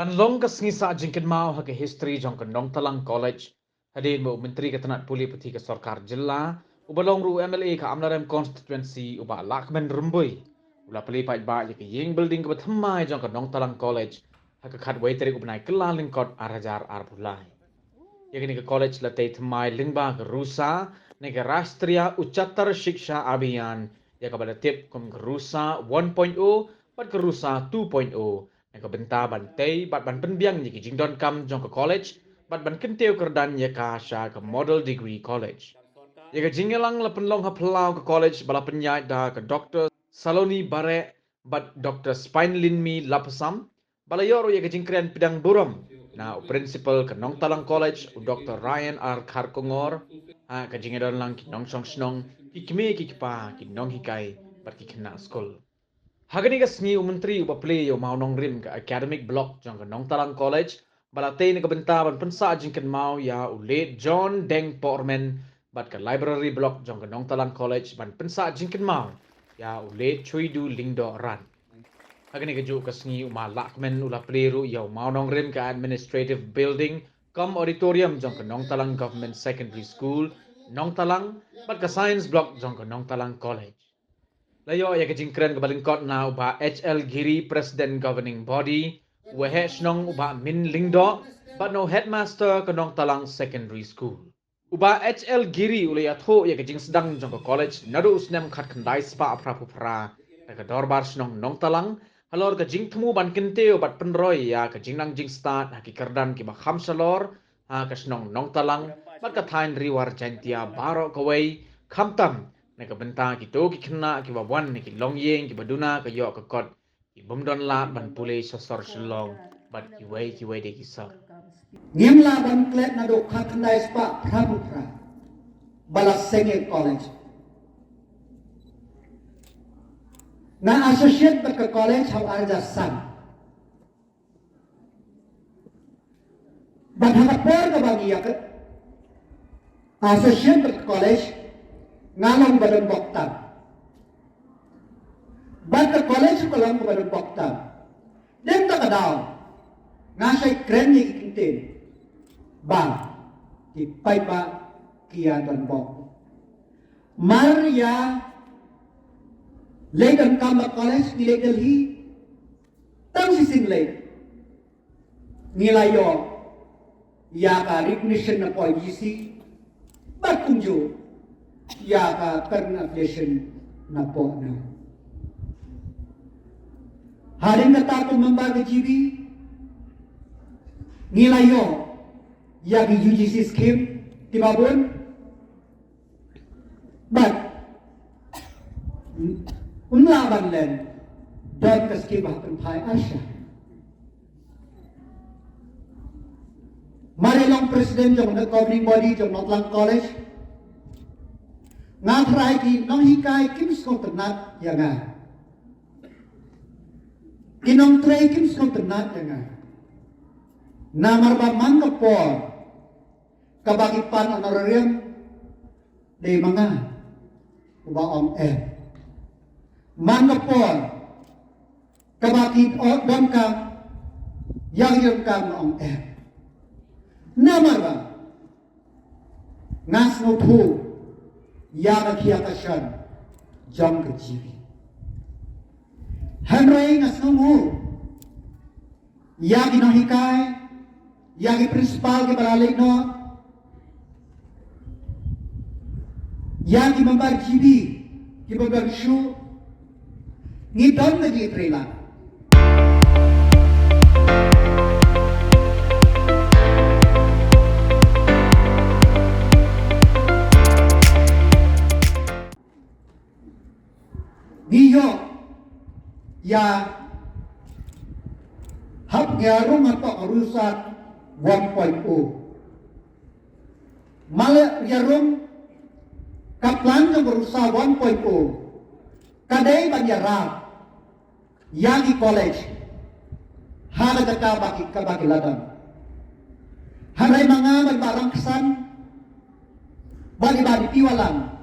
Banlong ka sngisa jingkin mau ha ke history jong ka Nongtalang College. Hadin mo menteri ka tanat puli pati ka sarkar jilla. Ubalong ru MLA ka Amlarem constituency uba Lahkmen rumbui. Ula pali pa ba ya ke ying building ka bathamai jong ka Nongtalang College. Ha ka khat waiteri ubnai kelalin kot arajar arbulai. Ya ke ni ka college la tei thamai lingba ka rusa ni ka Rastriya Uchatar Shiksha Abhiyan. Ya ka balatip kum ka rusa 1.0 pat ka rusa 2.0. Yang benta bantai bat ban penbiang ni jingdon kam jong ke college bat ban kenteu kerdan ye ka sha ke model degree college ye ke jingelang la penlong ha plau ke college bala penyai da ke doctor saloni bare bat doctor spinelin mi lapasam bala yoro ye ke jingkren pedang buram na principal ke Nongtalang College u Dr. Ryan R. Kharkongor ha ke jingedon lang ki nong song snong ki kime ki pa ki nong hikai bat ki kena skul. Hagani ka sngi menteri uba Plie yo mau nong rim ka academic block jang ka Nongtalang College balate ni ka bentaban pensa jingken mau ya ulet John Deng Porman bat ka library block jang ka Nongtalang College ban pensa jingken mau ya ulet Chuidu Lingdo Ran. Hagani ka ju ka sngi uma Lahkmen ula Plie ru yo mau nong rim ka administrative building kam auditorium jang ka Nongtalang Government Secondary School Nongtalang bat ka science block jang ka Nongtalang College. Layo ya kejingkren ke balingkot na uba HL Giri President Governing Body, wehe snong uba Min Lingdo, but no headmaster ke Nongtalang Secondary School. Uba HL Giri ule ya tho ya kejing sedang jong ke college nadu usnem khat kendai spa apra na ke dorbar snong Nongtalang, halor kejing temu ban kenteu bat penroy ya kejing nang jing start haki kerdan ki ba khamsalor ha ke snong Nongtalang, bat ka thain riwar jantia baro kawai khamtam na ka benta ki to ki khna ki bawan ni ki long yeng ki baduna ka yo ka kot ki bumdon la ban pule sosor shlong bat ki wei de ki sa Ngimla ban klet na do khatnai spa pramukra balas senge college na associate berke college hau arja san ban hapor ka bagi ya associate berke college ngalong badan boktam ban ke college ko lang badan boktam dem ta kadaw ngasay kren ni kintin bang di paipa kia dan bok Maria legan kama college ni Delhi tang sising le nilayo ya ka recognition na policy bakunjo ya ka pernafiation na po na haring kata ko membaga jibi nilayo ya di UGC scheme tibabun but unlaban len don ka scheme hakan Plie Asia marilong president jong na governing body jong Nongtalang College ngatrai ki nong hikai kim skong tenat ya nga kinong tray kim skong tenat ya nga namar ba mangkapor kabagipan honorarium de mga uba om mangkapor kabakit o dongkang yang kang om namar ba ngas no thu ya kia kashan jong ke jibi Henry ngas no mu ya no hikai ya principal ke baralik no ya membar jibi ki membar shu ngidon na di trela Niyo ya hap ngarung atau rusak 1.0 malah yarung kaplan yang berusaha 1.0 kadai banjarab yagi college hana baki kabaki ladang hanai mga barang kesan bali piwalang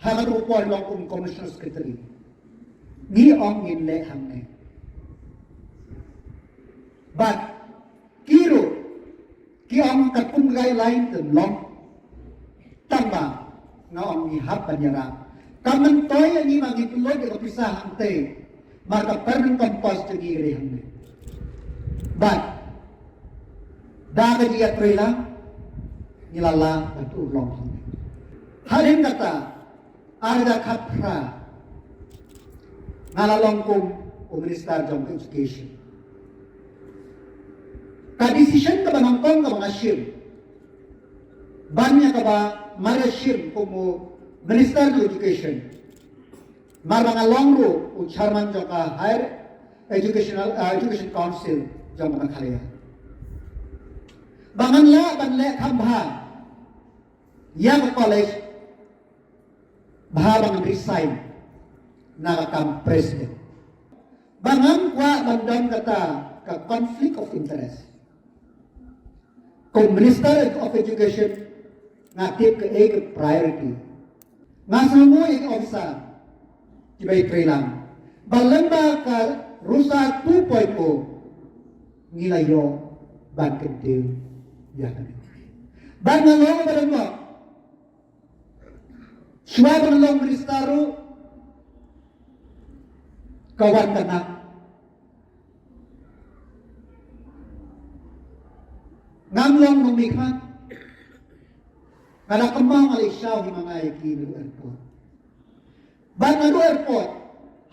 hana rupol long commissioner secretary ni ong in le hamne but Kiro, kiong katpung guideline ten long, tamba, ngaong ihap banyara. Kaman toy ang imang itulog ang pisah ang te, maka perang kompos te giri hangme. But, daga dia trailang, nilala batulong hangme. Harin kata, arda kapra, ngalalong kong Minister of Education. Ka-decision ka ba ng kong ka mga shim? Banya ka ba marashim kung Minister of Education? Mga long ro o chairman ng Higher Education Council ng Meghalaya. Banganla kambha yang college bahabang resign nakakam president. Bangang kwa bandang kata ka conflict of interest. Kung Minister of Education ngatip ke priority. Nga semua yang officer tibay trailang. Balamba ka rusa 2.0 ngilayo ban kedil ya kan. Ban ngalong badan mo. Suwa ngalong ministero kawan kana ngamlong lumikhat kada kemang alisyaw di mga iaki ng airport. Ban ng airport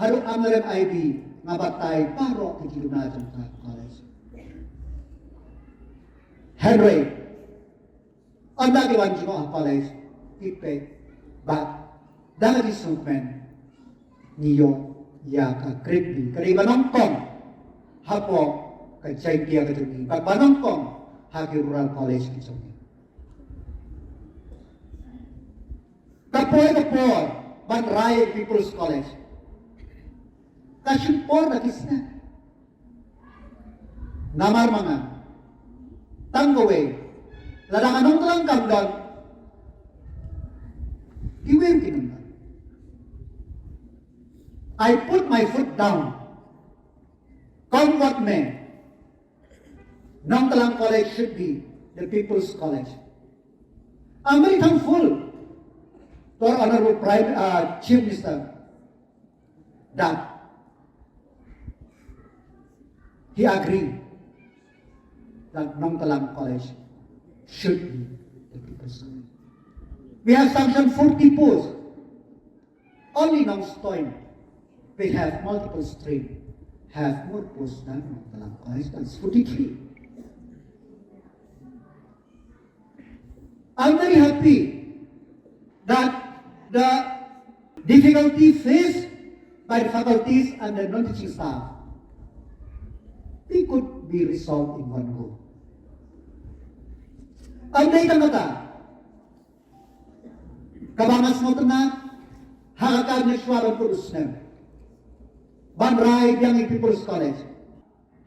haru amaran IB nga batay paro ti Nongtalang College. Henry ang nagiwan sa college ipe ba dahil Lahkmen niyo iaka kripli kaya Nongtong hapo kay jingtei ka dumi pag Nongtong hagi rural college kita kapoy Banray People's College kasyupor na kisna namar mga tanggawe ladang anong talang kamdon iwin kinundan. I put my foot down. Come what may. Nongtalang College should be the People's College. I'm very thankful to our Honorable Chief Minister that he agreed that Nongtalang College should be the People's College. We have sanctioned 40 posts. Only Nongstoin. We have multiple streams, have more posts than Nongtalang College, that's 43. I'm very happy that the difficulty faced by the faculties and the non-teaching staff, they could be resolved in one go. Ang dahilan kata, kabangas mo tanan, hakakad na sywarang produsner, Banray yang People's College.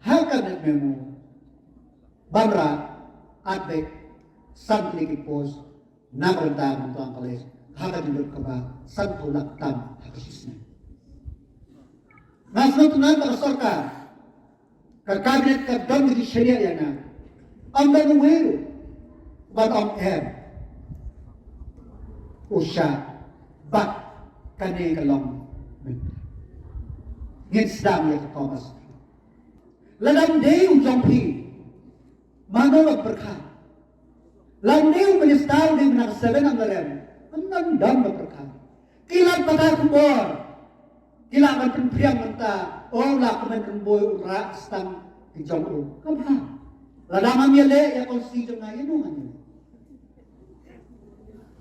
Hakad na memo, Banra, Adbek, Santli Kipos, Nakaranda ng Nongtalang College, hakad nilot ka ba, Santulak Tam, hakasisna. Mas na tanan, makasorka, kakabinet ka doon di syariya yan na, ang nanguwero, but ang o siya, but kanay kalong ngin sdang ya Thomas. Ladang day jongpi, mano magberkah. Ladang day minister day menang 7 ang laren, ang nandang magberkah. Kilang patah kumbor, kilang magpenpriang menta, Lahkmen rumboy ura stang di jongpo. Kabha. Ladang amyale ya konstitution na yun ang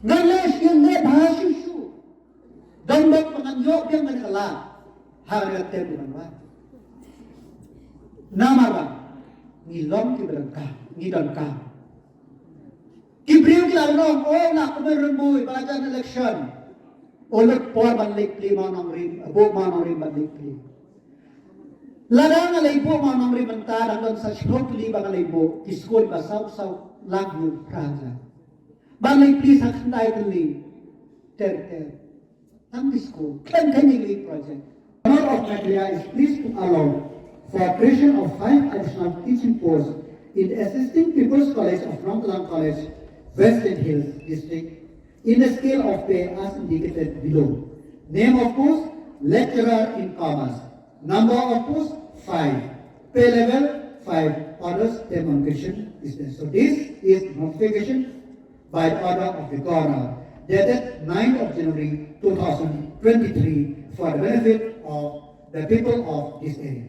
Nales yung ne bahasisyo. Dambak panganyok yang manakala. Harigat tayo naman. Namara. Ngilong ngidon ka. Kibriyo kilalong, Lahkmen rumboy, balajan election. Ulot po banlikli manong rin, abo manong rin banlikli. Ladang alaybo manong rin banta, hanggang sa shortly bang alaybo, iskul basaw-saw lagyo praja. Banlikli sa kandaitali, ter. Ang iskul, kan-kanili project. The Governor of Meghalaya is pleased to allow for creation of 5 additional teaching posts in assisting People's College of Nongtalang College, Western Hills District, in a scale of pay as indicated below. Name of post, lecturer in commerce. Number of post, 5. Pay level, 5. Orders, demarcation, business. So this is notification by the order of the governor, dated 9th of January 2023 for the benefit of the people of this area.